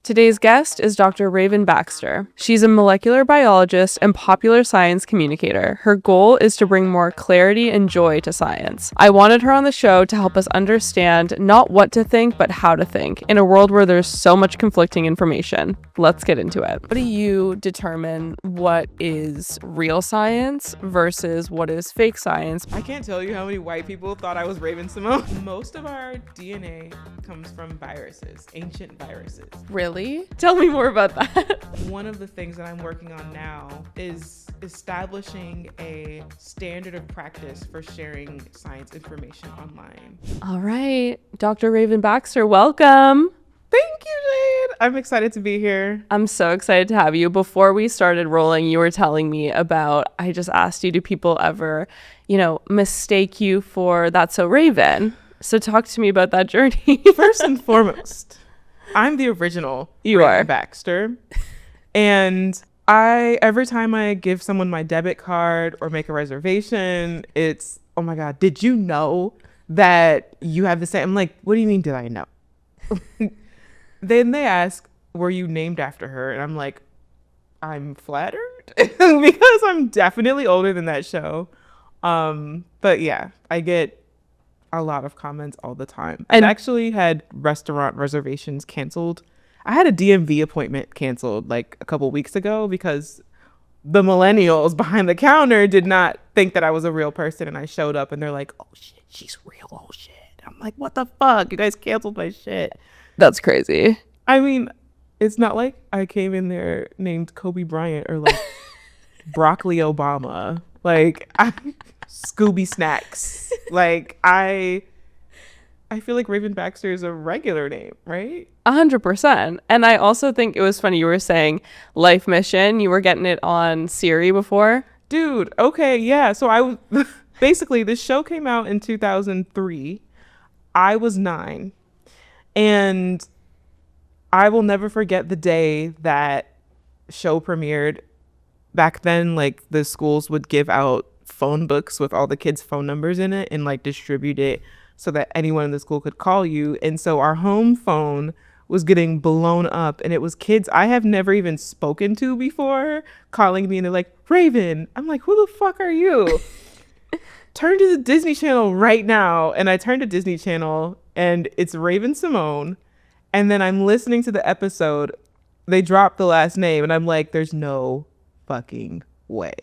Today's guest is Dr. Raven Baxter. She's a molecular biologist and popular science communicator. Her goal is to bring more clarity and joy to science. I wanted her on the show to help us understand not what to think, but how to think in a world where there's so much conflicting information. Let's get into it. How do you determine what is real science versus what is fake science? I can't tell you how many white people thought I was Raven Simone. Most of our DNA comes from viruses, ancient viruses. Really? Tell me more about that. One of the things that I'm working on now is establishing a standard of practice for sharing science information online. All right, Dr. Raven Baxter, welcome. Thank you, Jade. I'm excited to be here. I'm so excited to have you. Before we started rolling, you were telling me about, I just asked you, do people ever, mistake you for That's So Raven? So talk to me about that journey. First and foremost, I'm the original You Raven are. Baxter. And every time I give someone my debit card or make a reservation, it's, oh my God, did you know that you have the same? I'm like, what do you mean, did I know? Then they ask, were you named after her? And I'm like, I'm flattered because I'm definitely older than that show. But yeah, I get a lot of comments all the time. I've actually had restaurant reservations canceled. I had a DMV appointment canceled like a couple weeks ago because the millennials behind the counter did not think that I was a real person, and I showed up and they're like, oh shit, she's real, oh shit. I'm like, what the fuck? You guys canceled my shit. That's crazy. I mean, it's not like I came in there named Kobe Bryant or like Broccoli Obama. Like, Scooby Snacks. Like, I feel like Raven Baxter is a regular name, right? 100%. And I also think it was funny, you were saying life mission. You were getting it on Siri before. Dude, okay, yeah. So basically, this show came out in 2003. I was 9. And I will never forget the day that show premiered. Back then, like, the schools would give out phone books with all the kids' phone numbers in it and like distribute it so that anyone in the school could call you. And so our home phone was getting blown up, and it was kids I have never even spoken to before calling me, and they're like, Raven. I'm like, who the fuck are you? Turn to the Disney Channel right now. And I turned to Disney Channel and it's Raven Simone. And then I'm listening to the episode. They dropped the last name and I'm like, there's no fucking way.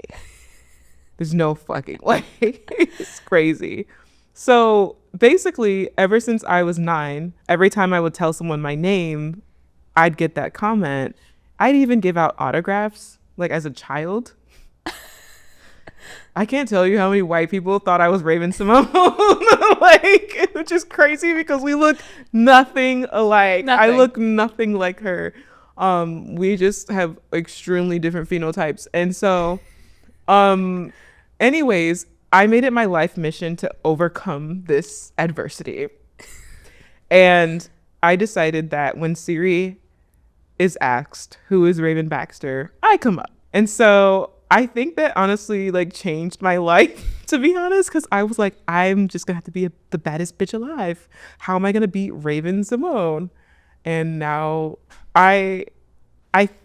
There's no fucking way. It's crazy. So basically, ever since I was 9, every time I would tell someone my name, I'd get that comment. I'd even give out autographs, like as a child. I can't tell you how many white people thought I was Raven Simone. Like, which is crazy because we look nothing alike. I look nothing like her. We just have extremely different phenotypes. And so, anyways, I made it my life mission to overcome this adversity. And I decided that when Siri is asked, who is Raven Baxter, I come up. And so I think that honestly like changed my life, to be honest, because I was like, I'm just gonna have to be the baddest bitch alive. How am I gonna beat Raven Simone? And now I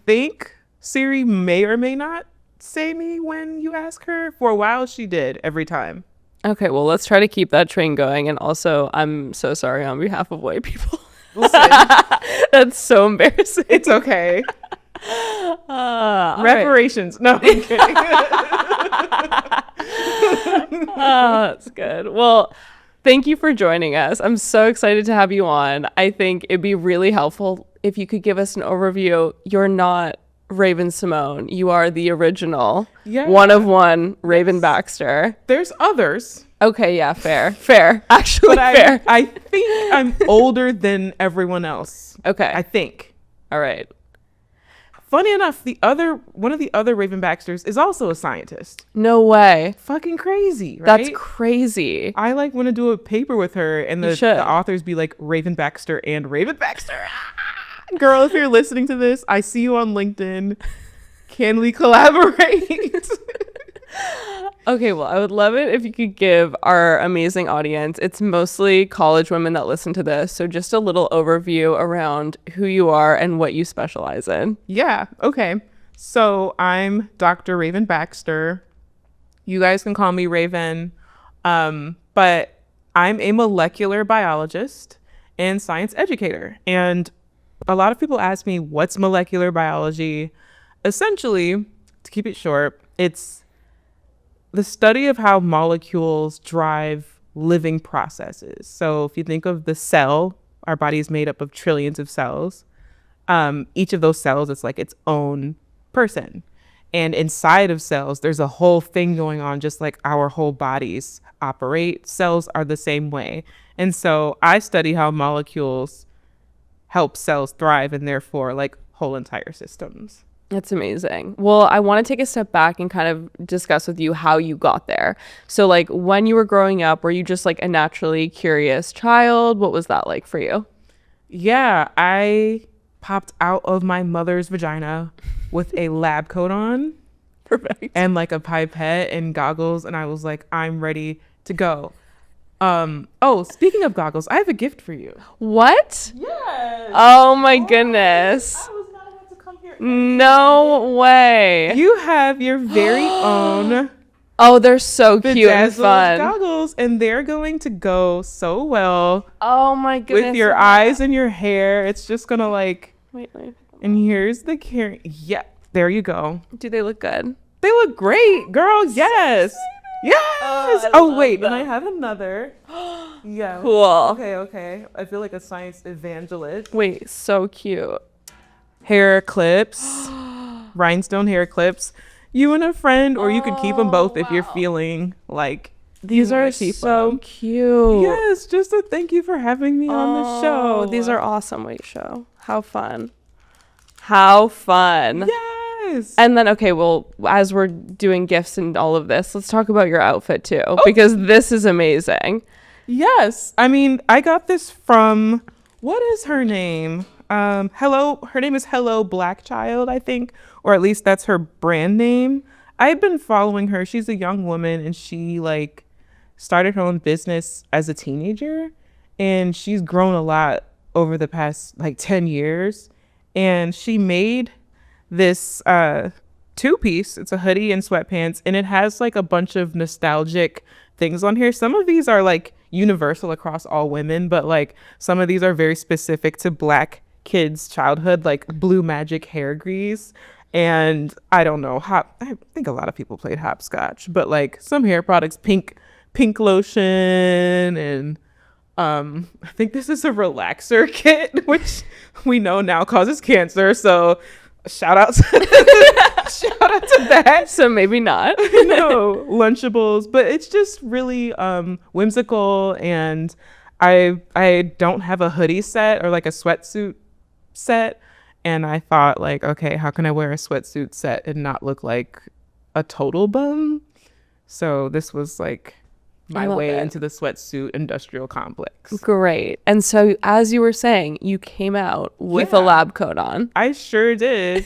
think Siri may or may not say me when you ask her. For a while she did, every time. Okay, well, let's try to keep that train going. And also, I'm so sorry on behalf of white people. Listen, that's so embarrassing. It's okay. Reparations. Right. No, I'm kidding. That's good. Well, thank you for joining us. I'm so excited to have you on. I think it'd be really helpful if you could give us an overview. You're not Raven Simone. You are the original, one of one Raven Baxter. There's others. Okay, yeah, fair. Actually, but fair. I think I'm older than everyone else. Okay. I think. All right. Funny enough, one of the other Raven Baxters is also a scientist. No way. Fucking crazy, right? That's crazy. I like want to do a paper with her, and the authors be like Raven Baxter and Raven Baxter. Girl, if you're listening to this, I see you on LinkedIn. Can we collaborate? Okay, well, I would love it if you could give our amazing audience, it's mostly college women that listen to this, so just a little overview around who you are and what you specialize in. Yeah. Okay. So I'm Dr. Raven Baxter. You guys can call me Raven. But I'm a molecular biologist and science educator. And a lot of people ask me, what's molecular biology? Essentially, to keep it short, it's the study of how molecules drive living processes. So if you think of the cell, our body is made up of trillions of cells. Each of those cells is like its own person. And inside of cells, there's a whole thing going on, just like our whole bodies operate. Cells are the same way. And so I study how molecules help cells thrive and therefore like whole entire systems. That's amazing. Well, I want to take a step back and kind of discuss with you how you got there. So, like, when you were growing up, were you just like a naturally curious child? What was that like for you? Yeah, I popped out of my mother's vagina with a lab coat on. Perfect. And like a pipette and goggles, and I was like, I'm ready to go. Oh, speaking of goggles, I have a gift for you. What? Yes. Oh my goodness. I was not about to come here. No way. You have your very own Oh, they're so cute and bedazzled fun. goggles, and they're going to go so well Oh my goodness. with your eyes and your hair. It's just gonna like. Wait. And here's the Yeah, there you go. Do they look good? They look great, girl. Yes. Yes. I Oh, love wait. them. And I have another. Yeah. Cool. Okay. I feel like a science evangelist. Wait, so cute. Hair clips, rhinestone hair clips. You and a friend, or you could keep them both if you're feeling like These you are wanna keep so them. cute. Yes, just a thank you for having me on the show. These are awesome. Wait, show. How fun. How fun. Yes. And then, okay, well, as we're doing gifts and all of this, let's talk about your outfit too, because this is amazing. Yes. I mean, I got this from, what is her name? Her name is Hello Black Child, I think, or at least that's her brand name. I've been following her. She's a young woman, and she like started her own business as a teenager, and she's grown a lot over the past like 10 years. And she made this two-piece. It's a hoodie and sweatpants, and it has like a bunch of nostalgic things on here. Some of these are like universal across all women, but like some of these are very specific to Black kids' childhood, like Blue Magic hair grease. And I don't know, I think a lot of people played hopscotch, but like some hair products, pink lotion, and I think this is a relaxer kit, which we know now causes cancer. So shout out to that. So maybe not. No, Lunchables, but it's just really whimsical. And I don't have a hoodie set or like a sweatsuit set. And I thought like, okay, how can I wear a sweatsuit set and not look like a total bum? So this was like my way into the sweatsuit industrial complex. Great. And so, as you were saying, you came out with a lab coat on. I sure did.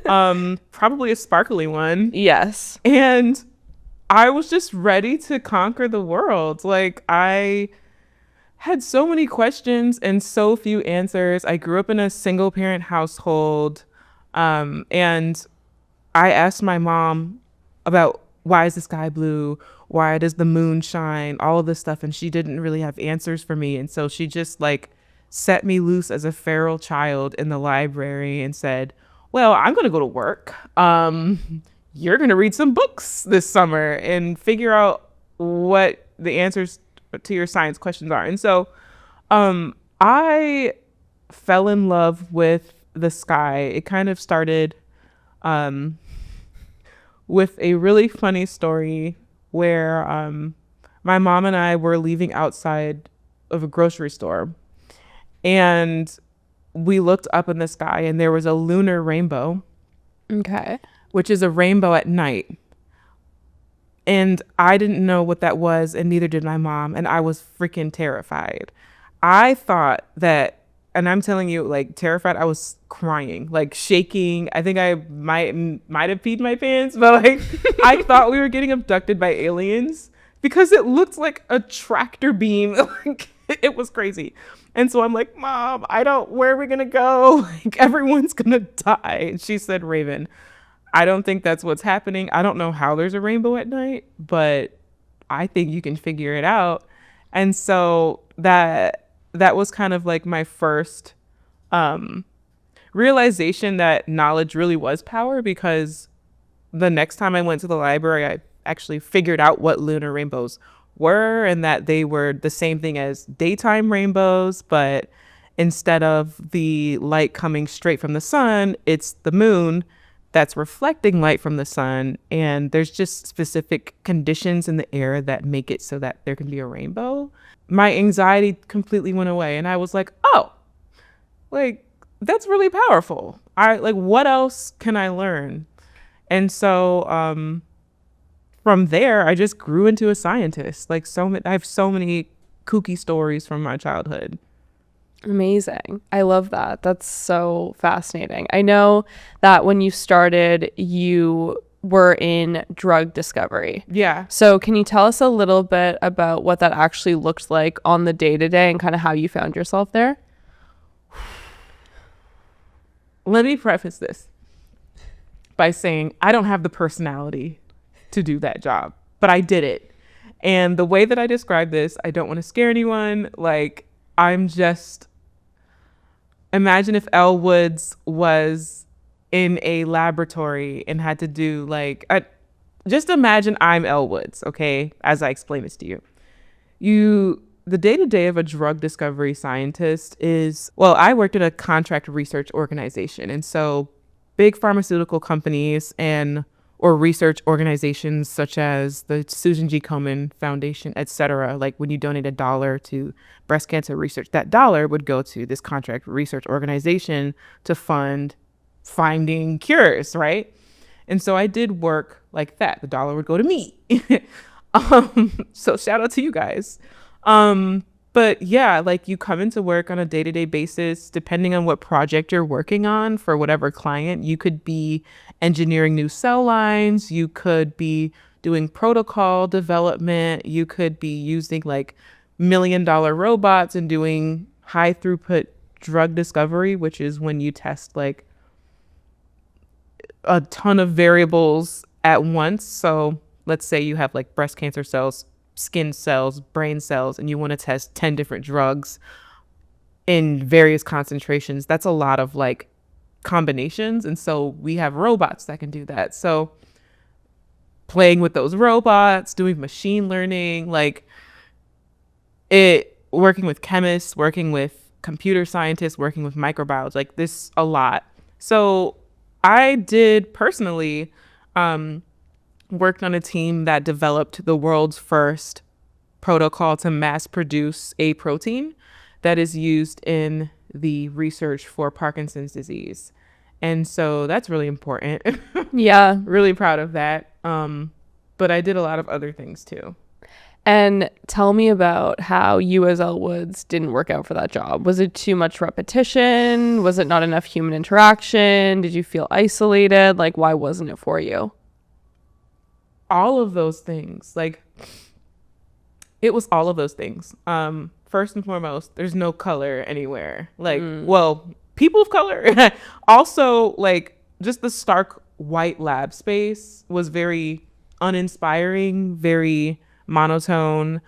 Probably a sparkly one. Yes. And I was just ready to conquer the world. Like, I had so many questions and so few answers. I grew up in a single parent household. And I asked my mom about, why is the sky blue? Why does the moon shine? All of this stuff. And she didn't really have answers for me. And so she just like set me loose as a feral child in the library and said, well, I'm going to go to work. You're going to read some books this summer and figure out what the answers to your science questions are. And so I fell in love with the sky. It kind of started with a really funny story where my mom and I were leaving outside of a grocery store, and we looked up in the sky and there was a lunar rainbow. Okay. Which is a rainbow at night. And I didn't know what that was, and neither did my mom, and I was freaking terrified. I thought that and I'm telling you, like, terrified. I was crying, like shaking. I think I might have peed my pants, but like I thought we were getting abducted by aliens because it looked like a tractor beam. Like, it was crazy. And so I'm like, Mom, where are we gonna go? Like, everyone's gonna die. And she said, Raven, I don't think that's what's happening. I don't know how there's a rainbow at night, but I think you can figure it out. And so that was kind of like my first realization that knowledge really was power, because the next time I went to the library, I actually figured out what lunar rainbows were, and that they were the same thing as daytime rainbows, but instead of the light coming straight from the sun, it's the moon that's reflecting light from the sun. And there's just specific conditions in the air that make it so that there can be a rainbow. My anxiety completely went away, and I was like, oh, like, that's really powerful. What else can I learn? And so from there, I just grew into a scientist. Like, I have so many kooky stories from my childhood. Amazing. I love that. That's so fascinating. I know that when you started, you were in drug discovery. Yeah. So can you tell us a little bit about what that actually looked like on the day-to-day and kind of how you found yourself there? Let me preface this by saying I don't have the personality to do that job, but I did it. And the way that I describe this, I don't want to scare anyone. Like, imagine if Elle Woods was in a laboratory and had to do just imagine I'm Elle Woods, okay? As I explain this to you. The day-to-day of a drug discovery scientist is, I worked at a contract research organization. And so big pharmaceutical companies or research organizations such as the Susan G. Komen Foundation, et cetera, like when you donate $1 to breast cancer research, that dollar would go to this contract research organization to fund finding cures, right? And so I did work like that. The dollar would go to me. So shout out to you guys. But yeah, like, you come into work on a day-to-day basis, depending on what project you're working on for whatever client. You could be engineering new cell lines. You could be doing protocol development. You could be using like $1 million robots and doing high throughput drug discovery, which is when you test like a ton of variables at once. So let's say you have like breast cancer cells, skin cells, brain cells, and you want to test 10 different drugs in various concentrations. That's a lot of like combinations. And so we have robots that can do that. So playing with those robots, doing machine learning, working with chemists, working with computer scientists, working with microbiologists, like this a lot. So I did personally worked on a team that developed the world's first protocol to mass produce a protein that is used in the research for Parkinson's disease. And so that's really important. Yeah. Really proud of that. But I did a lot of other things too. And tell me about how you as Elle Woods didn't work out for that job. Was it too much repetition? Was it not enough human interaction? Did you feel isolated? Like, why wasn't it for you? All of those things. Like, it was all of those things. First and foremost, there's no color anywhere. Like, people of color. Also, like, just the stark white lab space was very uninspiring, very monotone.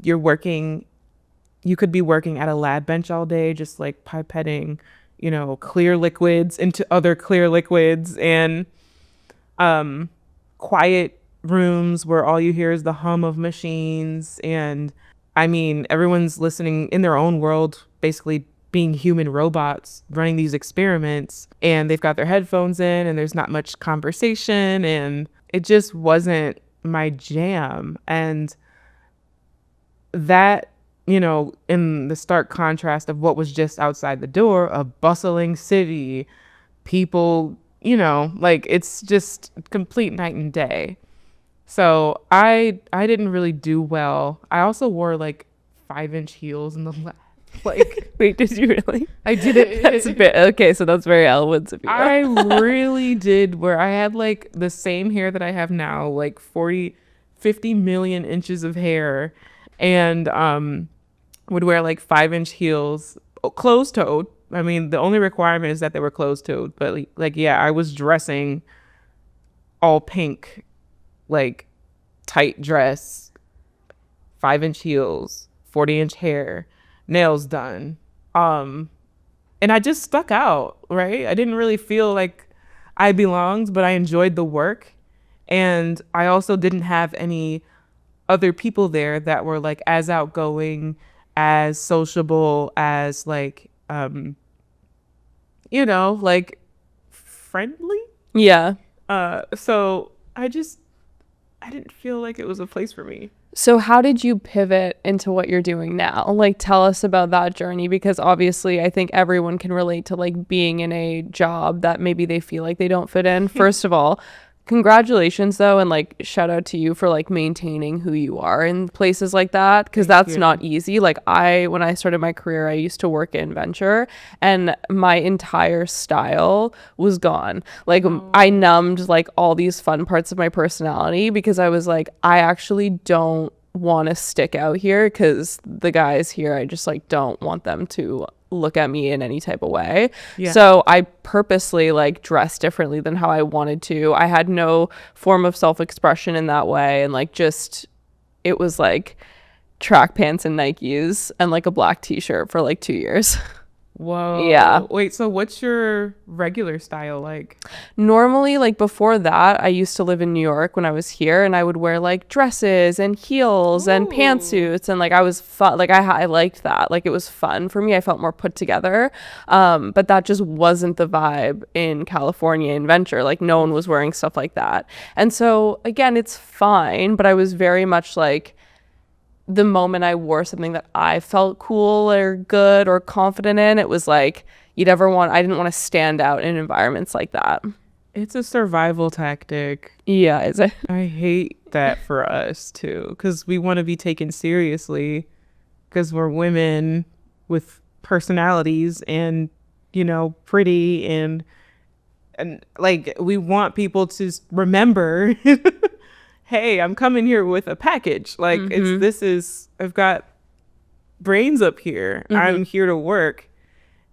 You could be working at a lab bench all day, just like pipetting, clear liquids into other clear liquids, and quiet rooms where all you hear is the hum of machines. And I mean, everyone's listening in their own world, basically being human robots running these experiments, and they've got their headphones in and there's not much conversation, and it just wasn't my jam. And that, in the stark contrast of what was just outside the door, a bustling city, people, it's just complete night and day. So I didn't really do well. I also wore like 5-inch heels in the lab. Like, Wait, did you really? I did it. That's a bit okay. So that's very Elwoods of you. I really did, where I had like the same hair that I have now, like 50 million inches of hair, and would wear like 5-inch heels, closed toed. I mean, the only requirement is that they were closed toed, but like yeah, I was dressing all pink, like tight dress, 5-inch heels, 40-inch hair, nails done. And I just stuck out, right? I didn't really feel like I belonged, but I enjoyed the work. And I also didn't have any other people there that were like as outgoing, as sociable, as like, like friendly. Yeah. So I didn't feel like it was a place for me. So how did you pivot into what you're doing now? Like, tell us about that journey, because obviously I think everyone can relate to like being in a job that maybe they feel like they don't fit in. First of all, congratulations though, and like shout out to you for like maintaining who you are in places like that, because that's not easy. Like when I started my career, I used to work in venture and my entire style was gone. Like I numbed like all these fun parts of my personality because I was like, I actually don't want to stick out here, because the guys here, I just like don't want them to look at me in any type of way. Yeah. So I purposely like dressed differently than how I wanted to. I had no form of self-expression in that way, and like just it was like track pants and Nikes and like a black t-shirt for like 2 years. Whoa. Yeah. Wait, so what's your regular style like? Normally, like before that, I used to live in New York when I was here, and I would wear like dresses and heels and pantsuits, and like I was fun. Like I liked that. Like it was fun for me. I felt more put together. But that just wasn't the vibe in California in venture. Like no one was wearing stuff like that. And so again, it's fine, but I was very much like, the moment I wore something that I felt cool or good or confident in, it was like I didn't want to stand out in environments like that. It's a survival tactic. Yeah, is it? I hate that for us too, because we want to be taken seriously because we're women with personalities and, pretty and like we want people to remember hey, I'm coming here with a package. Like I've got brains up here. I'm here to work.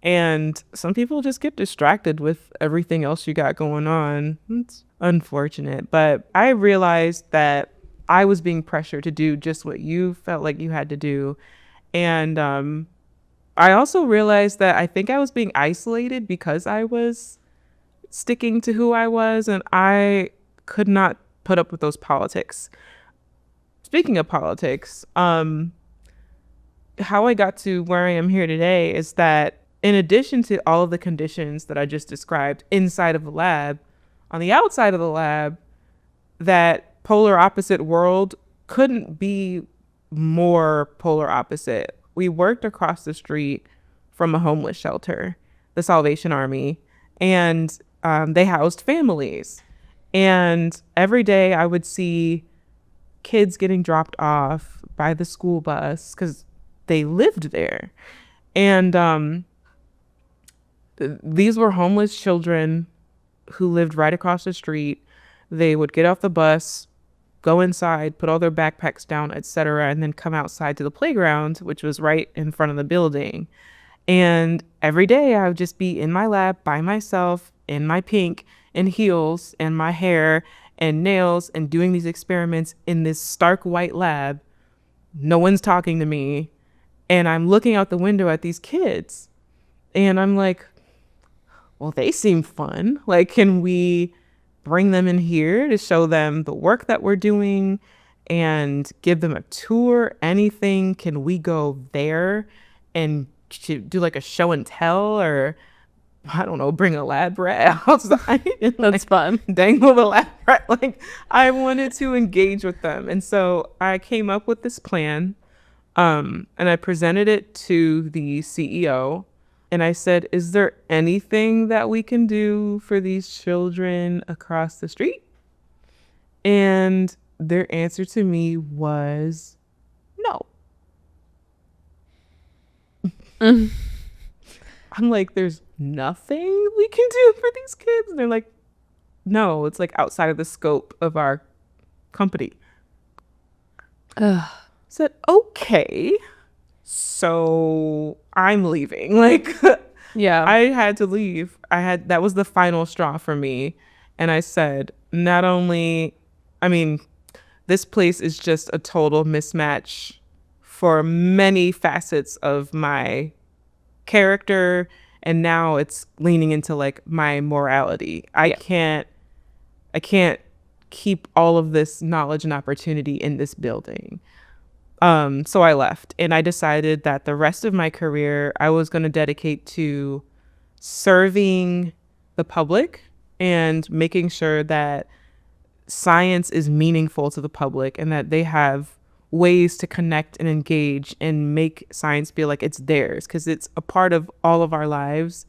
And some people just get distracted with everything else you got going on. It's unfortunate. But I realized that I was being pressured to do just what you felt like you had to do. And I also realized that I think I was being isolated because I was sticking to who I was, and I could not put up with those politics. Speaking of politics, how I got to where I am here today is that in addition to all of the conditions that I just described inside of the lab, on the outside of the lab, that polar opposite world couldn't be more polar opposite. We worked across the street from a homeless shelter, the Salvation Army, and they housed families. And every day I would see kids getting dropped off by the school bus because they lived there. And these were homeless children who lived right across the street. They would get off the bus, go inside, put all their backpacks down, etc., and then come outside to the playground, which was right in front of the building. And every day I would just be in my lab by myself in my pink and heels and my hair and nails and doing these experiments in this stark white lab. No one's talking to me. And I'm looking out the window at these kids. And I'm like, well, they seem fun. Like, can we bring them in here to show them the work that we're doing and give them a tour? Anything? Can we go there and do like a show and tell, or I don't know, bring a lab rat outside and That's fun. dangle the lab rat. Like, I wanted to engage with them. And so I came up with this plan, and I presented it to the CEO. And I said, is there anything that we can do for these children across the street? And their answer to me was no. I'm like, there's nothing we can do for these kids. And they're like, no, it's like outside of the scope of our company. Ugh. Said, okay, so I'm leaving. Like, Yeah. I had to leave. That was the final straw for me. And I said, not only, I mean, this place is just a total mismatch for many facets of my character. And now it's leaning into like my morality. I can't keep all of this knowledge and opportunity in this building. So I left, and I decided that the rest of my career I was going to dedicate to serving the public and making sure that science is meaningful to the public and that they have ways to connect and engage and make science feel like it's theirs, because it's a part of all of our lives.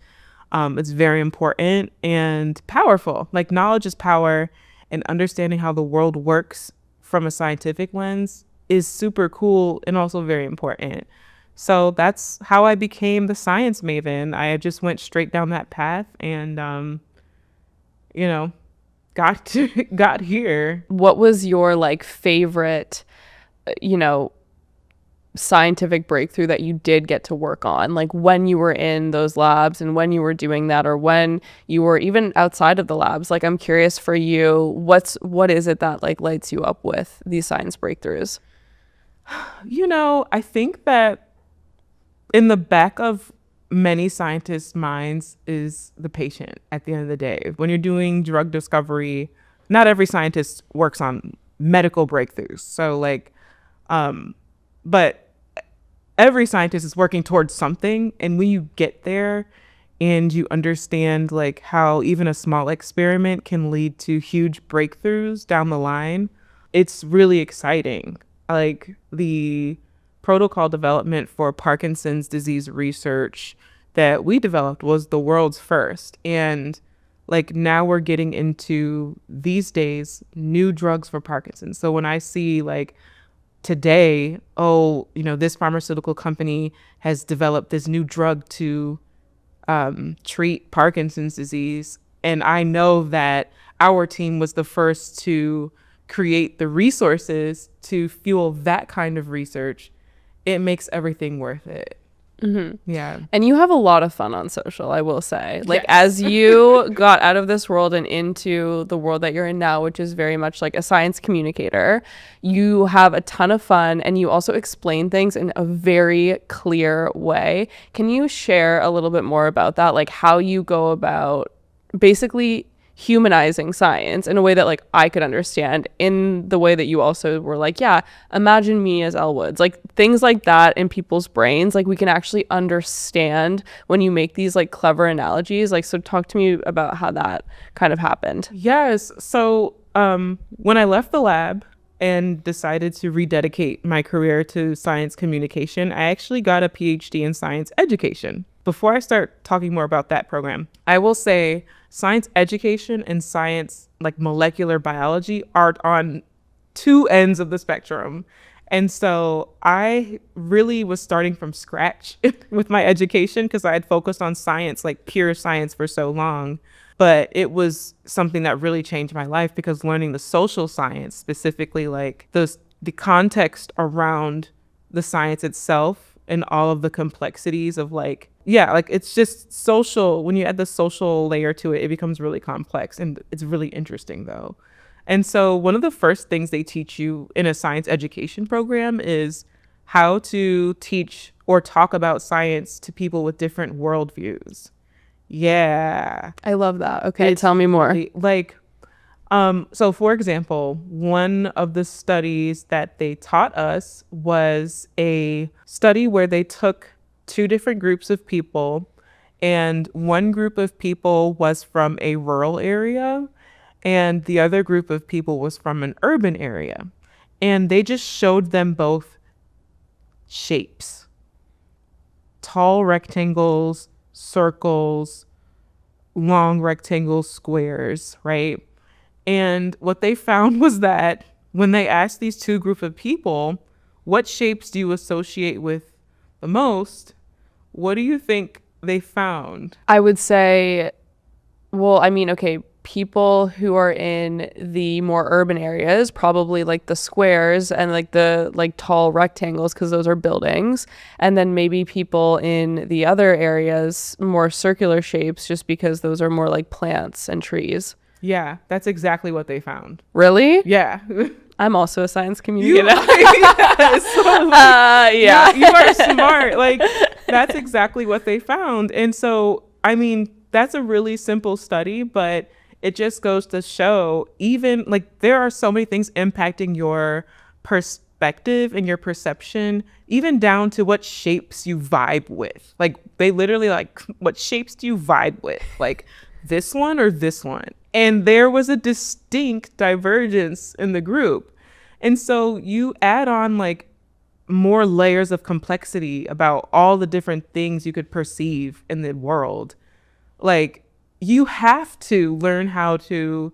It's very important and powerful. Like, knowledge is power, and understanding how the world works from a scientific lens is super cool and also very important. So that's how I became the science maven. I just went straight down that path and, got here. What was your like favorite, scientific breakthrough that you did get to work on, like when you were in those labs and when you were doing that, or when you were even outside of the labs? Like, I'm curious for you, what is it that like lights you up with these science breakthroughs? I think that in the back of many scientists' minds is the patient at the end of the day. When you're doing drug discovery, not every scientist works on medical breakthroughs. So like, but every scientist is working towards something. And when you get there and you understand like how even a small experiment can lead to huge breakthroughs down the line, it's really exciting. Like, the protocol development for Parkinson's disease research that we developed was the world's first. And like, now we're getting into, these days, new drugs for Parkinson's. So when I see like today, this pharmaceutical company has developed this new drug to treat Parkinson's disease, and I know that our team was the first to create the resources to fuel that kind of research, it makes everything worth it. Mm-hmm. Yeah. And you have a lot of fun on social, I will say. Like, yes. As you got out of this world and into the world that you're in now, which is very much like a science communicator, you have a ton of fun, and you also explain things in a very clear way. Can you share a little bit more about that? Like, how you go about basically humanizing science in a way that like I could understand, in the way that you also were like, yeah, imagine me as Elle Woods, like things like that in people's brains, like we can actually understand when you make these like clever analogies. Like, so talk to me about how that kind of happened. Yes. So when I left the lab and decided to rededicate my career to science communication, I actually got a PhD in science education. Before I start talking more about that program, I will say science education and science, like molecular biology, are on two ends of the spectrum. And so I really was starting from scratch with my education, because I had focused on science, like pure science, for so long. But it was something that really changed my life, because learning the social science, specifically like the context around the science itself and all of the complexities of like it's just social. When you add the social layer to it, it becomes really complex, and it's really interesting though. And so one of the first things they teach you in a science education program is how to teach or talk about science to people with different worldviews. Yeah. I love that. Okay, tell me more. So for example, one of the studies that they taught us was a study where they took two different groups of people, and one group of people was from a rural area and the other group of people was from an urban area. And they just showed them both shapes: tall rectangles, circles, long rectangles, squares, right? And what they found was that when they asked these two groups of people, what shapes do you associate with the most? What do you think they found? I would say, well, I mean, okay, people who are in the more urban areas, probably like the squares and like the like tall rectangles, because those are buildings. And then maybe people in the other areas, more circular shapes, just because those are more like plants and trees. Yeah, that's exactly what they found. Really? Yeah. I'm also a science communicator. Yes. So, Yeah. you are smart. Like, that's exactly what they found. And so, I mean, that's a really simple study, but it just goes to show, even like, there are so many things impacting your perspective and your perception, even down to what shapes you vibe with. Like, they literally like, what shapes do you vibe with? Like, this one or this one? And there was a distinct divergence in the group. And so you add on like more layers of complexity about all the different things you could perceive in the world. Like, you have to learn how to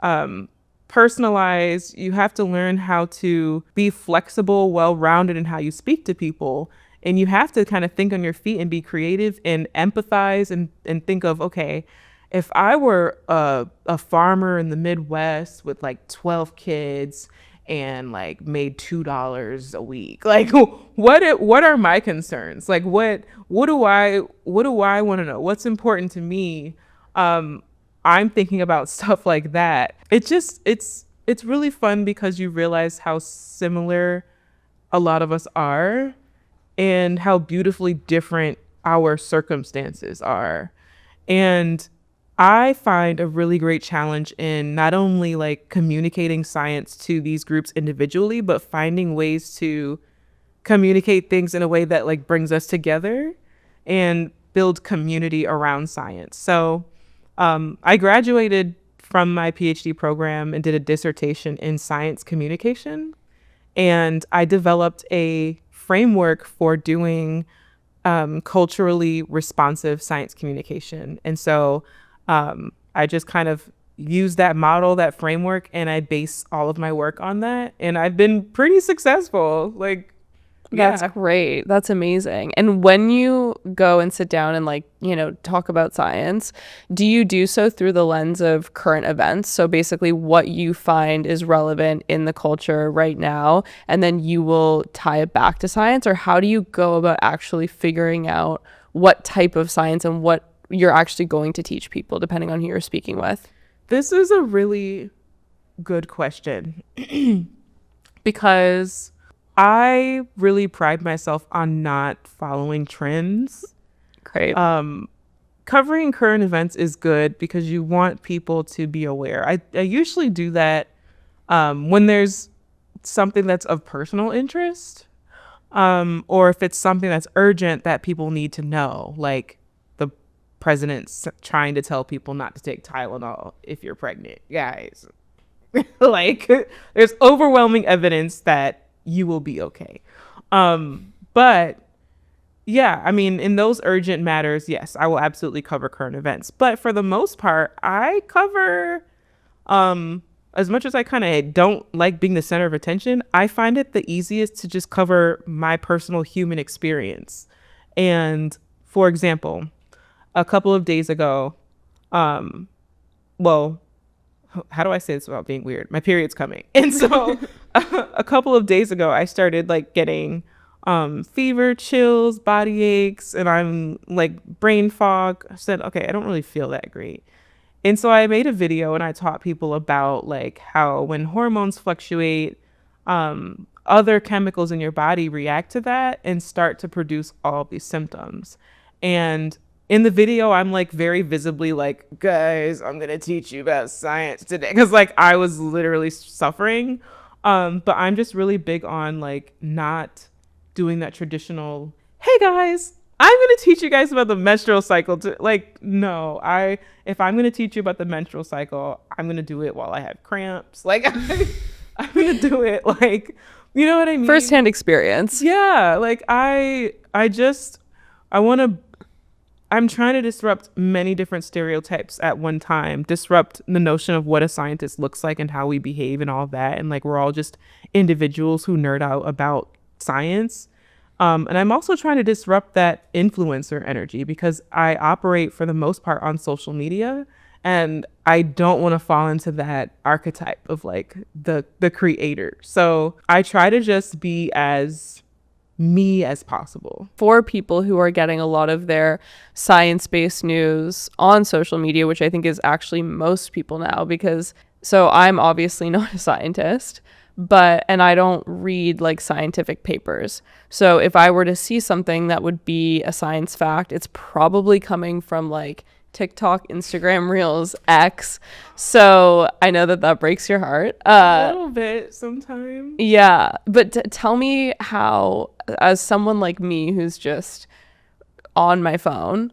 personalize. You have to learn how to be flexible, well-rounded in how you speak to people. And you have to kind of think on your feet and be creative and empathize and think of, okay, if I were a farmer in the Midwest with like 12 kids and like made $2 a week, like what are my concerns? Like what do I want to know? What's important to me? I'm thinking about stuff like that. It's really fun because you realize how similar a lot of us are and how beautifully different our circumstances are. And I find a really great challenge in not only like communicating science to these groups individually, but finding ways to communicate things in a way that like brings us together and build community around science. So I graduated from my PhD program and did a dissertation in science communication. And I developed a framework for doing culturally responsive science communication. And so I just kind of use that model, that framework, and I base all of my work on that. And I've been pretty successful. Like, That's great. That's amazing. And when you go and sit down and like, you know, talk about science, do you do so through the lens of current events? So basically what you find is relevant in the culture right now, and then you will tie it back to science? Or how do you go about actually figuring out what type of science and what you're actually going to teach people, depending on who you're speaking with? This is a really good question because I really pride myself on not following trends. Great. Covering current events is good because you want people to be aware. I usually do that when there's something that's of personal interest, or if it's something that's urgent that people need to know, like the president's trying to tell people not to take Tylenol if you're pregnant, guys. Like, there's overwhelming evidence that you will be okay. But yeah, I mean, in those urgent matters, yes, I will absolutely cover current events. But for the most part, I cover, as much as I kind of don't like being the center of attention, I find it the easiest to just cover my personal human experience. And for example, a couple of days ago, well, how do I say this without being weird? My period's coming. And so a couple of days ago, I started like getting fever, chills, body aches, and I'm like brain fog. I said, okay, I don't really feel that great. And so I made a video and I taught people about like how when hormones fluctuate, other chemicals in your body react to that and start to produce all these symptoms. And in the video, I'm like very visibly like, guys, I'm going to teach you about science today. Because like I was literally suffering. But I'm just really big on like not doing that traditional, hey guys, I'm going to teach you guys about the menstrual cycle. Like, no, if I'm going to teach you about the menstrual cycle, I'm going to do it while I have cramps. Like I'm going to do it like, you know what I mean? Firsthand experience. Yeah. Like I'm trying to disrupt many different stereotypes at one time, disrupt the notion of what a scientist looks like and how we behave and all of that. And like, we're all just individuals who nerd out about science. And I'm also trying to disrupt that influencer energy because I operate for the most part on social media, and I don't want to fall into that archetype of like the creator. So I try to just be as me as possible. For people who are getting a lot of their science-based news on social media, which I think is actually most people now, because so I'm obviously not a scientist, and I don't read like scientific papers. So if I were to see something that would be a science fact, it's probably coming from like TikTok, Instagram Reels, X. So I know that breaks your heart. A little bit sometimes. Yeah, but tell me how, as someone like me who's just on my phone,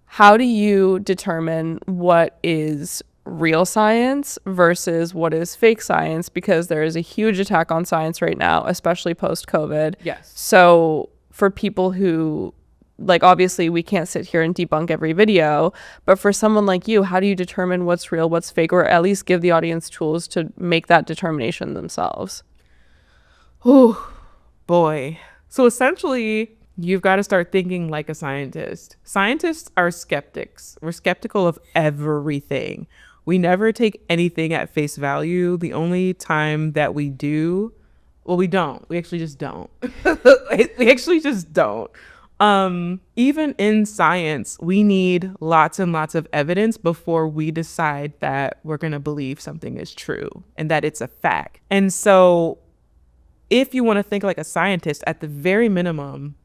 how do you determine what is real science versus what is fake science? Because there is a huge attack on science right now, especially post-COVID. Yes. So for people who, like, obviously we can't sit here and debunk every video, but for someone like you, how do you determine what's real, what's fake, or at least give the audience tools to make that determination themselves? Oh, boy. So essentially, you've got to start thinking like a scientist. Scientists are skeptics. We're skeptical of everything. We never take anything at face value. The only time that we do, well, we don't. We actually just don't. We actually just don't. Even in science, we need lots and lots of evidence before we decide that we're going to believe something is true and that it's a fact. And so if you want to think like a scientist, at the very minimum,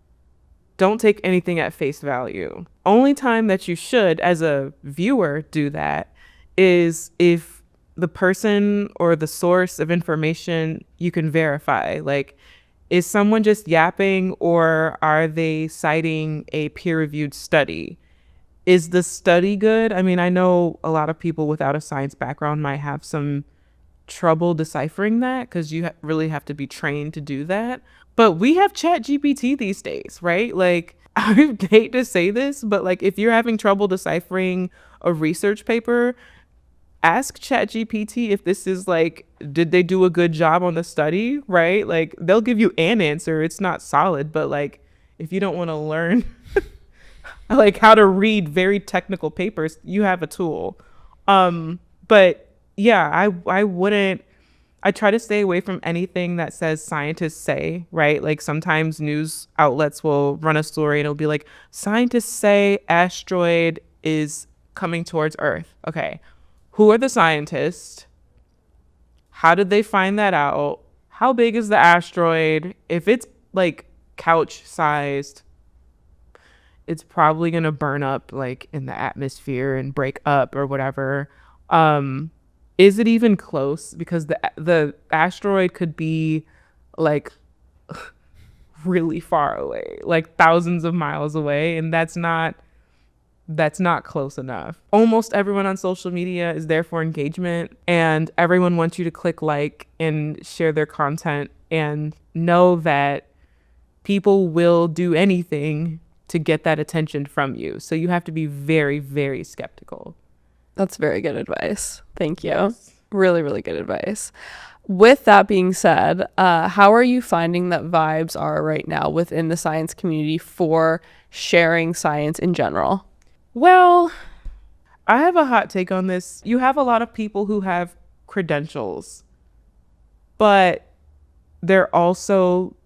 don't take anything at face value. Only time that you should, as a viewer, do that is if the person or the source of information you can verify. Like, is someone just yapping, or are they citing a peer-reviewed study? Is the study good? I mean, I know a lot of people without a science background might have some trouble deciphering that because you really have to be trained to do that. But we have ChatGPT these days, right? Like, I hate to say this, but like, if you're having trouble deciphering a research paper, ask ChatGPT if this is like, did they do a good job on the study, right? Like, they'll give you an answer. It's not solid, but like, if you don't want to learn like how to read very technical papers, you have a tool. But yeah, I try to stay away from anything that says scientists say, right? Like, sometimes news outlets will run a story and it'll be like, scientists say asteroid is coming towards Earth. Okay. Who are the scientists? How did they find that out? How big is the asteroid? If it's like couch sized, it's probably going to burn up like in the atmosphere and break up or whatever. Is it even close? Because the asteroid could be like really far away, like thousands of miles away, and that's not close enough. Almost everyone on social media is there for engagement, and everyone wants you to click like and share their content, and know that people will do anything to get that attention from you. So you have to be very, very skeptical. That's very good advice. Thank you. Yes. Really, really good advice. With that being said, how are you finding that vibes are right now within the science community for sharing science in general? Well, I have a hot take on this. You have a lot of people who have credentials, but they're also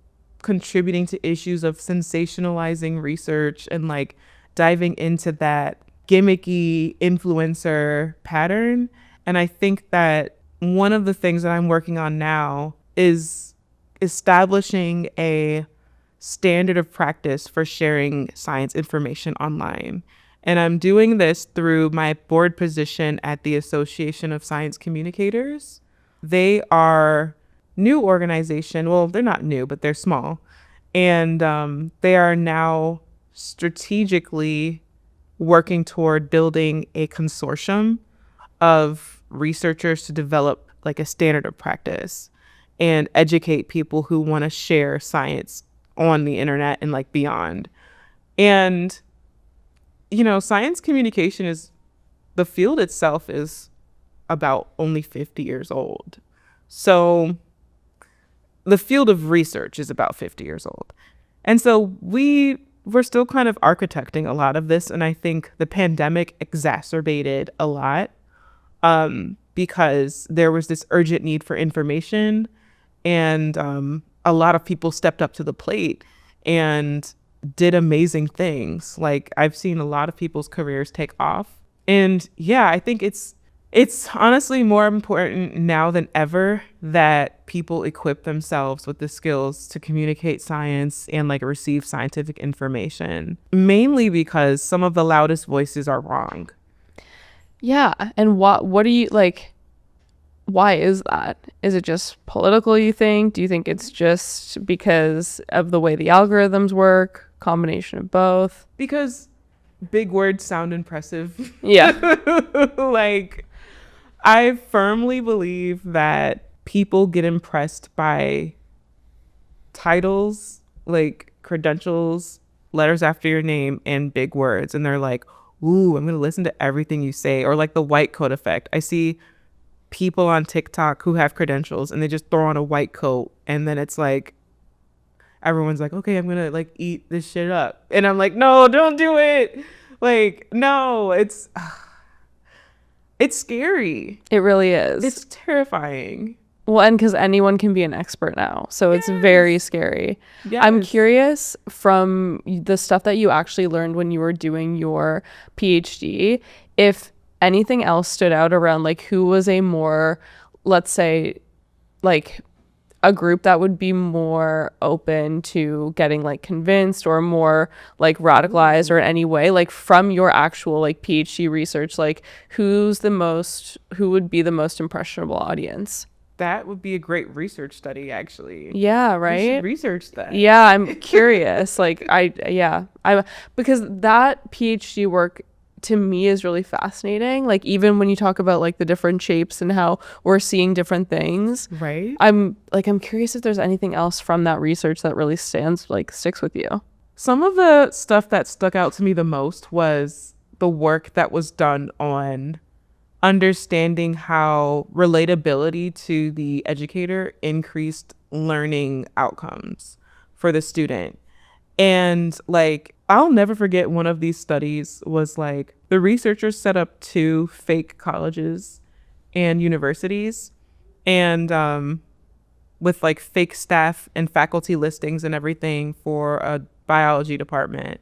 contributing to issues of sensationalizing research and like diving into that gimmicky influencer pattern. And I think that one of the things that I'm working on now is establishing a standard of practice for sharing science information online. And I'm doing this through my board position at the Association of Science Communicators. They are new organization. Well, they're not new, but they're small. And they are now strategically working toward building a consortium of researchers to develop like a standard of practice and educate people who want to share science on the internet and like beyond. And, you know, science communication the field itself is about only 50 years old. So the field of research is about 50 years old. And so we're still kind of architecting a lot of this. And I think the pandemic exacerbated a lot, because there was this urgent need for information, and a lot of people stepped up to the plate and did amazing things. Like, I've seen a lot of people's careers take off. And yeah, I think it's honestly more important now than ever that people equip themselves with the skills to communicate science and like receive scientific information, mainly because some of the loudest voices are wrong. Yeah. And what do you like? Why is that? Is it just political, you think? Do you think it's just because of the way the algorithms work? Combination of both? Because big words sound impressive. Yeah. Like, I firmly believe that people get impressed by titles, like credentials, letters after your name, and big words. And they're like, ooh, I'm going to listen to everything you say. Or like the white coat effect. I see people on TikTok who have credentials and they just throw on a white coat, and then it's like everyone's like, okay, I'm gonna like eat this shit up, and I'm like, no, don't do it. Like, no, it's scary. It really is. It's terrifying. Well, and because anyone can be an expert now, so it's very scary. Yes. I'm curious, from the stuff that you actually learned when you were doing your PhD, if anything else stood out around like who was a more, let's say, like a group that would be more open to getting like convinced or more like radicalized or in any way, like from your actual like PhD research, like who would be the most impressionable audience? That would be a great research study, actually. Yeah, We right? should research that. Yeah, I'm curious. Like I because that PhD work to me is really fascinating. Like even when you talk about like the different shapes and how we're seeing different things, Right? I'm curious if there's anything else from that research that really sticks with you. Some of the stuff that stuck out to me the most was the work that was done on understanding how relatability to the educator increased learning outcomes for the student. And like, I'll never forget one of these studies was like the researchers set up 2 fake colleges and universities, and with like fake staff and faculty listings and everything for a biology department.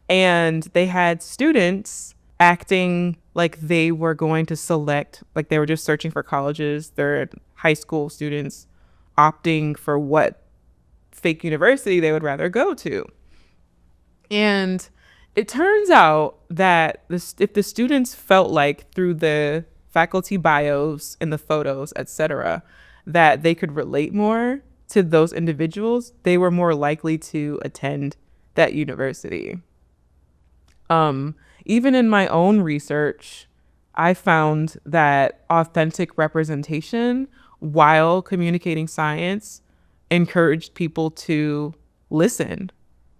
And they had students acting like they were going to select, like they were just searching for colleges. They're high school students opting for what fake university they would rather go to. And it turns out that if the students felt like through the faculty bios and the photos, etc., that they could relate more to those individuals, they were more likely to attend that university. Even in my own research, I found that authentic representation while communicating science encouraged people to listen.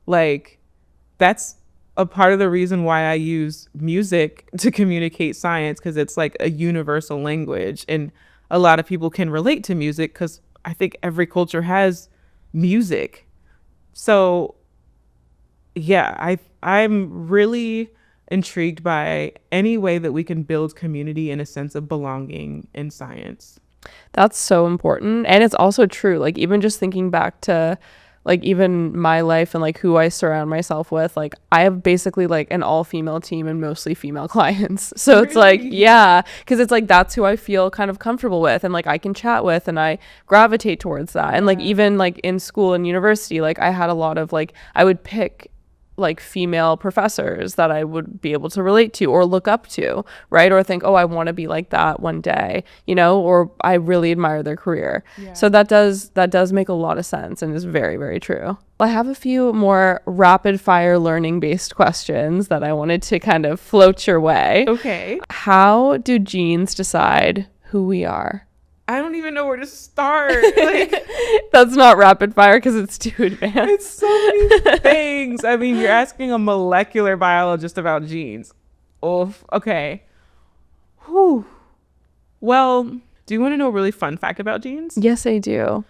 Like, that's a part of the reason why I use music to communicate science, because it's like a universal language, and a lot of people can relate to music because I think every culture has music. So yeah, I'm really intrigued by any way that we can build community and a sense of belonging in science. That's so important. And it's also true. Like even just thinking back to like even my life and like who I surround myself with, like I have basically like an all-female team and mostly female clients. So it's like, yeah, because it's like that's who I feel kind of comfortable with and like I can chat with and I gravitate towards that. And like even like in school and university, like I had a lot of like I would pick like female professors that I would be able to relate to or look up to, right? Or think, oh, I want to be like that one day, you know, or I really admire their career. Yeah. So that does make a lot of sense and is very, very true. I have a few more rapid fire learning based questions that I wanted to kind of float your way. Okay. How do genes decide who we are? I don't even know where to start. Like, that's not rapid fire because it's too advanced. It's so many things. I mean, you're asking a molecular biologist about genes. Oh, okay. Whew. Well, do you want to know a really fun fact about genes? Yes, I do.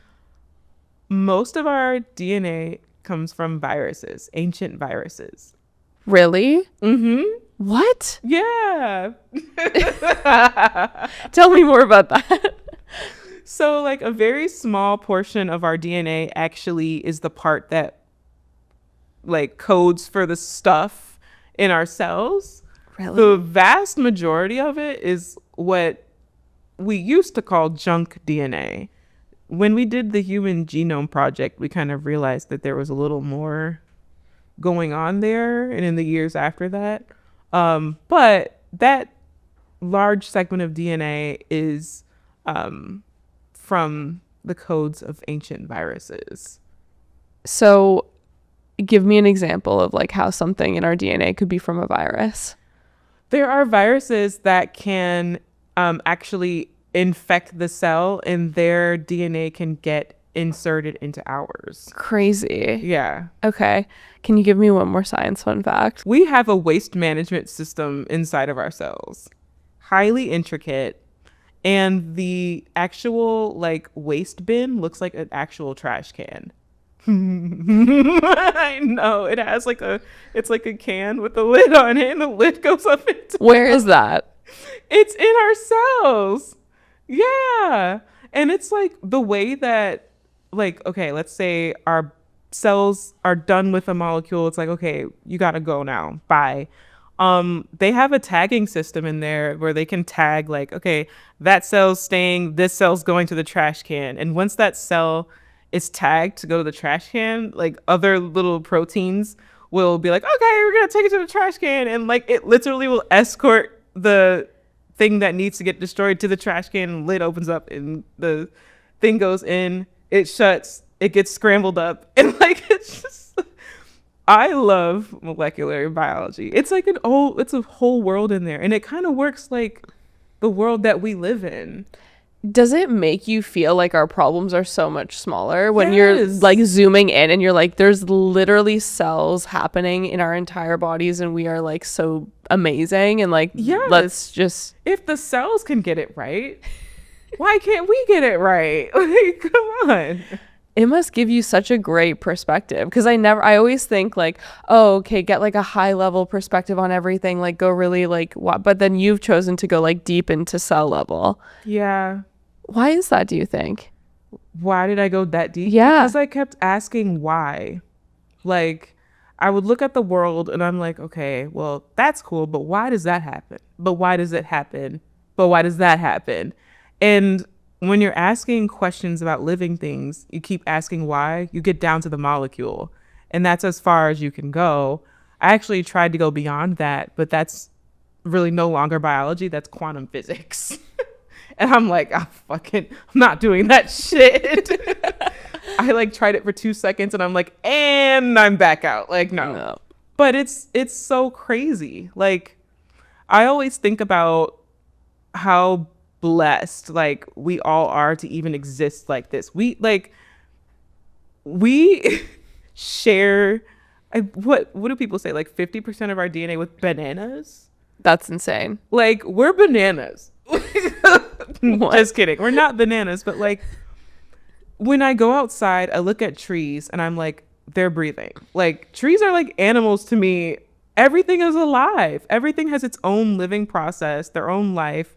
Most of our DNA comes from viruses, ancient viruses. Really? Mm-hmm. What? Yeah. Tell me more about that. So like a very small portion of our DNA actually is the part that like codes for the stuff in our cells. Really? The vast majority of it is what we used to call junk DNA. When we did the Human Genome Project, we kind of realized that there was a little more going on there, and in the years after that. But that large segment of DNA is from the codes of ancient viruses. So give me an example of like how something in our DNA could be from a virus. There are viruses that can actually infect the cell, and their DNA can get inserted into ours. Crazy. Yeah. Okay. Can you give me one more science fun fact? We have a waste management system inside of our cells. Highly intricate. And the actual like waste bin looks like an actual trash can. I know. It has like it's like a can with a lid on it, and the lid goes up into. Where is that? It's in our cells. Yeah. And it's like the way that, like, okay, let's say our cells are done with a molecule. It's like, okay, you got to go now. Bye. They have a tagging system in there where they can tag like, okay, that cell's staying, this cell's going to the trash can. And once that cell is tagged to go to the trash can, like other little proteins will be like, okay, we're going to take it to the trash can. And like, it literally will escort the thing that needs to get destroyed to the trash can. Lid opens up and the thing goes in, it shuts, it gets scrambled up. And like, it's just, I love molecular biology. It's like it's a whole world in there. And it kind of works like the world that we live in. Does it make you feel like our problems are so much smaller when you're Yes. like zooming in and you're like, there's literally cells happening in our entire bodies and we are like so amazing and like, Yes. let's just. If the cells can get it right, why can't we get it right? Like, come on. It must give you such a great perspective because I always think like, oh, okay, get like a high level perspective on everything, like go really like what, but then you've chosen to go like deep into cell level. Yeah. Why is that, do you think? Why did I go that deep? Yeah. Because I kept asking why. Like, I would look at the world and I'm like, okay, well, that's cool, but why does that happen? But why does it happen? But why does that happen? And when you're asking questions about living things, you keep asking why, you get down to the molecule. And that's as far as you can go. I actually tried to go beyond that, but that's really no longer biology. That's quantum physics. And I'm like, I'm not doing that shit. I like tried it for 2 seconds and I'm like, and I'm back out. Like, no. But it's so crazy. Like, I always think about how blessed like we all are to even exist like this. We share what do people say, like 50% of our DNA with bananas? That's insane. Like, we're bananas. Just kidding, we're not bananas, but like when I go outside I look at trees and I'm like, they're breathing. Like, trees are like animals to me. Everything is alive. Everything has its own living process, their own life.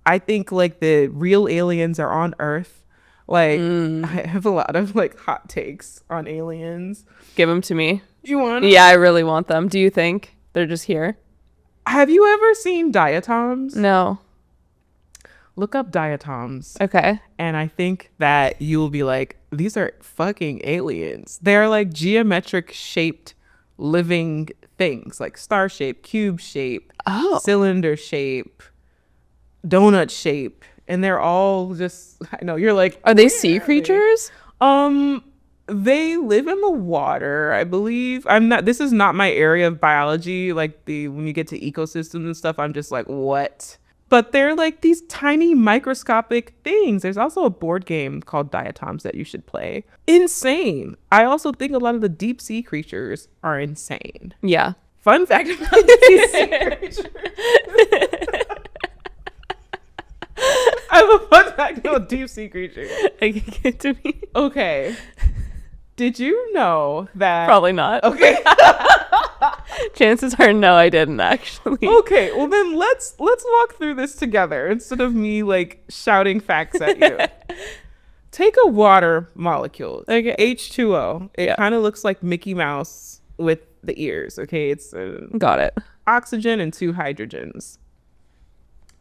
I think like the real aliens are on Earth. Like, I have a lot of like hot takes on aliens. Give them to me. You want? Yeah, I really want them. Do you think they're just here? Have you ever seen diatoms? No. Look up diatoms. Okay. And I think that you'll be like, these are fucking aliens. They're like geometric shaped living things, like star shape, cube shape, cylinder shape, donut shape. And they're all just, I know, you're like, are they sea creatures? They live in the water, I believe. This is not my area of biology. Like when you get to ecosystems and stuff, I'm just like, what? But they're like these tiny microscopic things. There's also a board game called Diatoms that you should play. Insane. I also think a lot of the deep sea creatures are insane. Yeah. Fun fact about the deep sea creatures. I have a fun fact about deep sea creatures. Give it to me. Okay. Did you know that? Probably not. Okay. Chances are no, I didn't actually. Okay, well then let's walk through this together instead of me like shouting facts at you. Take a water molecule, Okay. H2O. It Yeah. kind of looks like Mickey Mouse with the ears. Okay, it's Got it. oxygen and 2 hydrogens,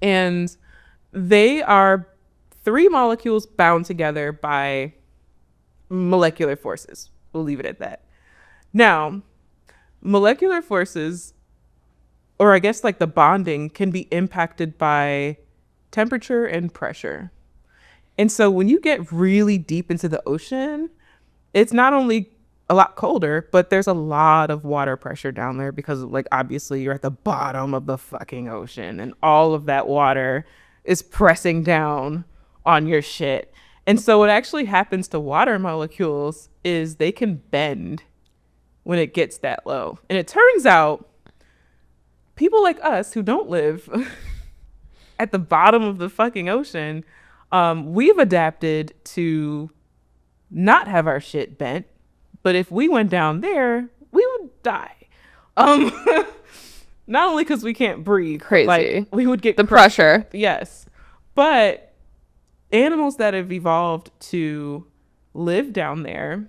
and they are 3 molecules bound together by molecular forces. We'll leave it at that. Now, molecular forces, or I guess like the bonding, can be impacted by temperature and pressure. And so when you get really deep into the ocean, it's not only a lot colder, but there's a lot of water pressure down there because like obviously you're at the bottom of the fucking ocean and all of that water is pressing down on your shit. And so what actually happens to water molecules is they can bend when it gets that low. And it turns out people like us who don't live at the bottom of the fucking ocean, we've adapted to not have our shit bent. But if we went down there, we would die. Not only because we can't breathe. Crazy. Like, we would get The pressure. Yes. But animals that have evolved to live down there,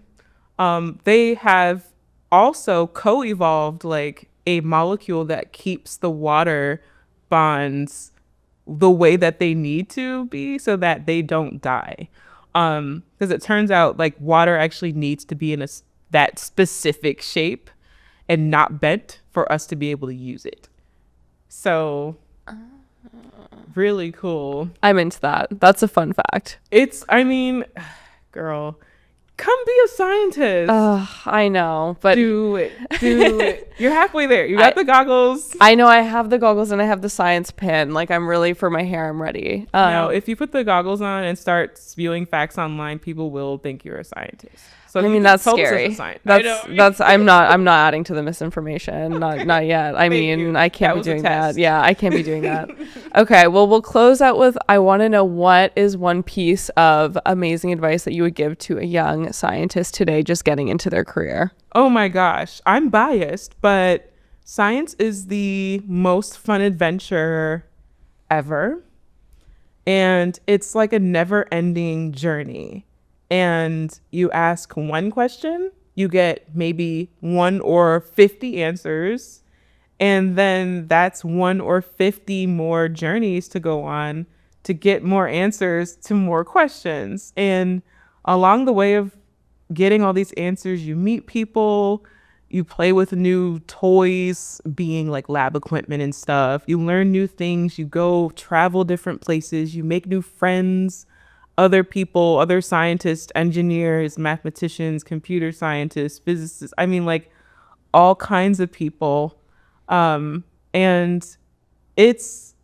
they have also co-evolved like a molecule that keeps the water bonds the way that they need to be so that they don't die. Because it turns out like water actually needs to be in that specific shape and not bent for us to be able to use it. So really cool. I'm into that. That's a fun fact. I mean, girl, come be a scientist. I know, but Do it. You're halfway there. You got the goggles. I know I have the goggles and I have the science pin. Like I'm really, for my hair, I'm ready. Now, if you put the goggles on and start spewing facts online, people will think you're a scientist. So I mean, that's scary. That's I'm not adding to the misinformation. Not yet. I mean, I can't be doing that. Yeah, I can't be doing that. Okay, well, we'll close out with, I want to know, what is one piece of amazing advice that you would give to a young scientist today just getting into their career? Oh my gosh, I'm biased, but science is the most fun adventure ever. And it's like a never-ending journey. And you ask one question, you get maybe 1 or 50 answers. And then that's 1 or 50 more journeys to go on to get more answers to more questions. And along the way of getting all these answers, you meet people, you play with new toys, being like lab equipment and stuff. You learn new things, you go travel different places, you make new friends, other people, other scientists, engineers, mathematicians, computer scientists, physicists. I mean, like all kinds of people. And it's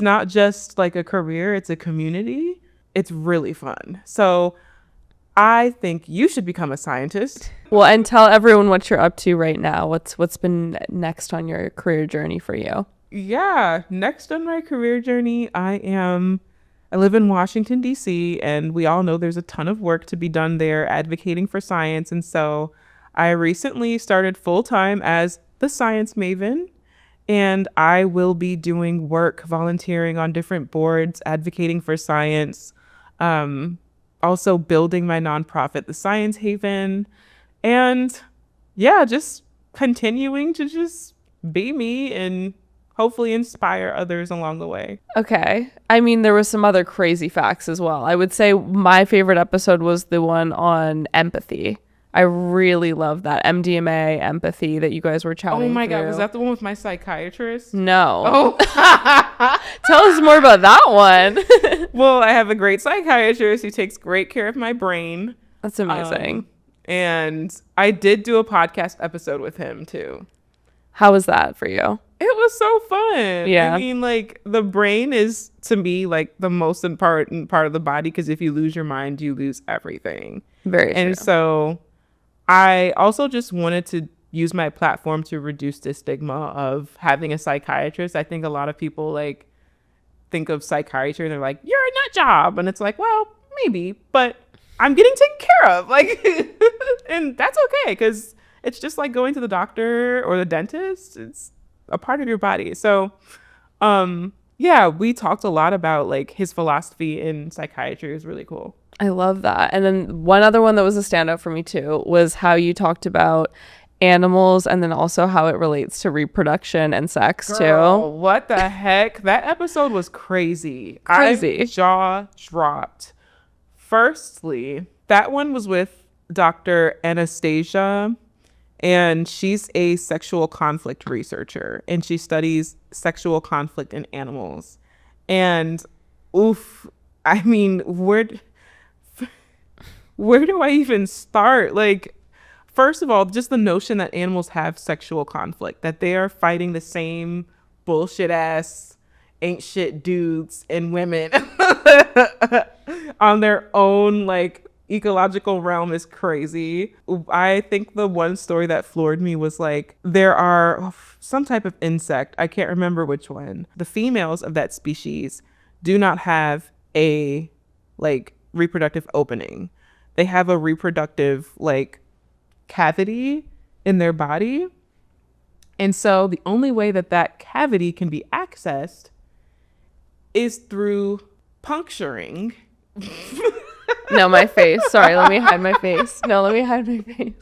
not just like a career, it's a community. It's really fun. So I think you should become a scientist. Well, and tell everyone what you're up to right now. What's been next on your career journey for you? Yeah, next on my career journey, I live in Washington, D.C., and we all know there's a ton of work to be done there advocating for science. And so I recently started full-time as the science maven, and I will be doing work volunteering on different boards, advocating for science, also building my nonprofit, the Science Haven, and yeah, just continuing to just be me and hopefully inspire others along the way. Okay. I mean, there was some other crazy facts as well. I would say my favorite episode was the one on empathy. I really love that MDMA empathy that you guys were chatting Oh my through. God, was that the one with my psychiatrist? No. Oh. Tell us more about that one. Well, I have a great psychiatrist who takes great care of my brain. That's amazing. And I did do a podcast episode with him too. How was that for you? It was so fun. Yeah. I mean, like the brain is to me like the most important part of the body, because if you lose your mind, you lose everything. Very true. And so I also just wanted to use my platform to reduce the stigma of having a psychiatrist. I think a lot of people like think of psychiatry and they're like, you're a nut job. And it's like, well, maybe, but I'm getting taken care of. Like, and that's okay, because it's just like going to the doctor or the dentist. It's a part of your body. So, yeah, we talked a lot about like his philosophy in psychiatry. It was really cool. I love that. And then one other one that was a standout for me too was how you talked about animals and then also how it relates to reproduction and sex Girl, too. what the heck? That episode was crazy. Crazy. I jaw dropped. Firstly, that one was with Dr. Anastasia, and she's a sexual conflict researcher, and she studies sexual conflict in animals. And oof, I mean, where do I even start? Like, first of all, just the notion that animals have sexual conflict, that they are fighting the same bullshit ass ain't shit dudes and women on their own like ecological realm is crazy. I think the one story that floored me was like there are some type of insect, I can't remember which one. The females of that species do not have a like reproductive opening. They have a reproductive like cavity in their body. And so the only way that that cavity can be accessed is through puncturing. No, my face. Sorry, let me hide my face. No, let me hide my face.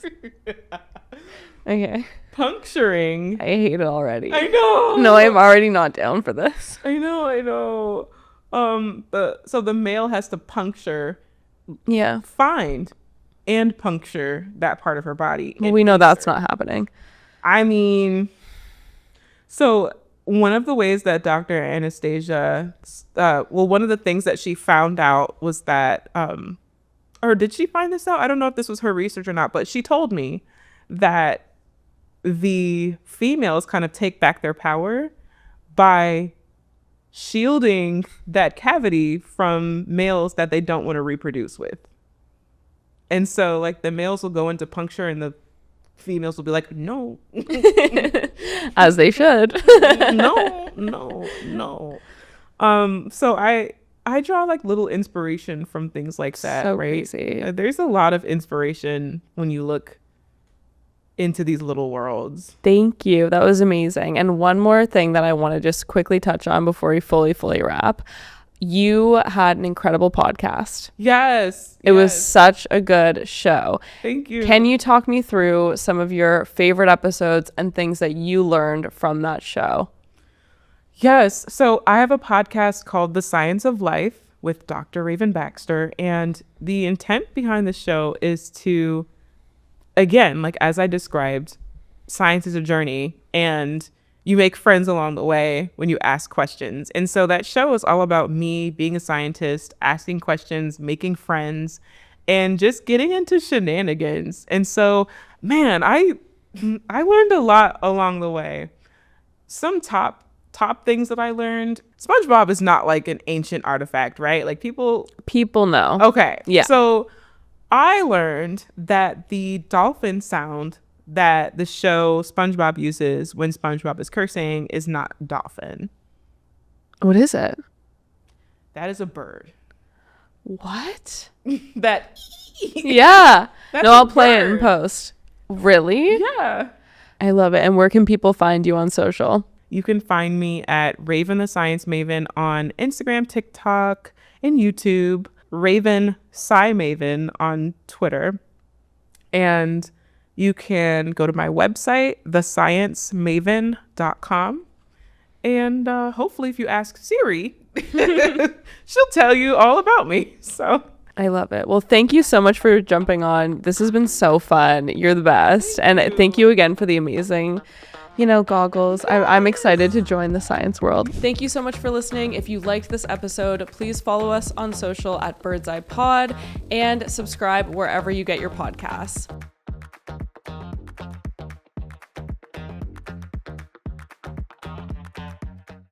Okay. Puncturing. I hate it already. I know. No, I'm already not down for this. I know. So the male has to puncture, Yeah. find, and puncture that part of her body. Well, we know that's not happening. I mean, so one of the ways that Dr. Anastasia, one of the things that she found out was that, or did she find this out? I don't know if this was her research or not, but she told me that the females kind of take back their power by shielding that cavity from males that they don't want to reproduce with. And so like the males will go into puncture and the females will be like, no. As they should. No. So I draw like little inspiration from things like that, So right? crazy. There's a lot of inspiration when you look into these little worlds. Thank you. That was amazing. And one more thing that I want to just quickly touch on before we fully wrap. You had an incredible podcast. Yes. It was such a good show. Thank you. Can you talk me through some of your favorite episodes and things that you learned from that show? Yes. So I have a podcast called The Science of Life with Dr. Raven Baxter. And the intent behind the show is to, again, like as I described, science is a journey and you make friends along the way when you ask questions. And so that show is all about me being a scientist, asking questions, making friends, and just getting into shenanigans. And so, man, I learned a lot along the way. Some top things that I learned. SpongeBob is not like an ancient artifact, right? Like people know. Okay. Yeah. So I learned that the dolphin sound that the show SpongeBob uses when SpongeBob is cursing is not dolphin. What is it? That is a bird. What? That. Yeah. That's No, a I'll play it in bird. post. Really? Yeah. I love it. And where can people find you on social? You can find me at Raven the Science Maven on Instagram, TikTok, and YouTube. Raven Sci Maven on Twitter. And you can go to my website, thesciencemaven.com. And hopefully if you ask Siri, she'll tell you all about me. So I love it. Well, thank you so much for jumping on. This has been so fun. You're the best. Thank you again for the amazing, goggles. I'm excited to join the science world. Thank you so much for listening. If you liked this episode, please follow us on social at Bird's Eye Pod and subscribe wherever you get your podcasts.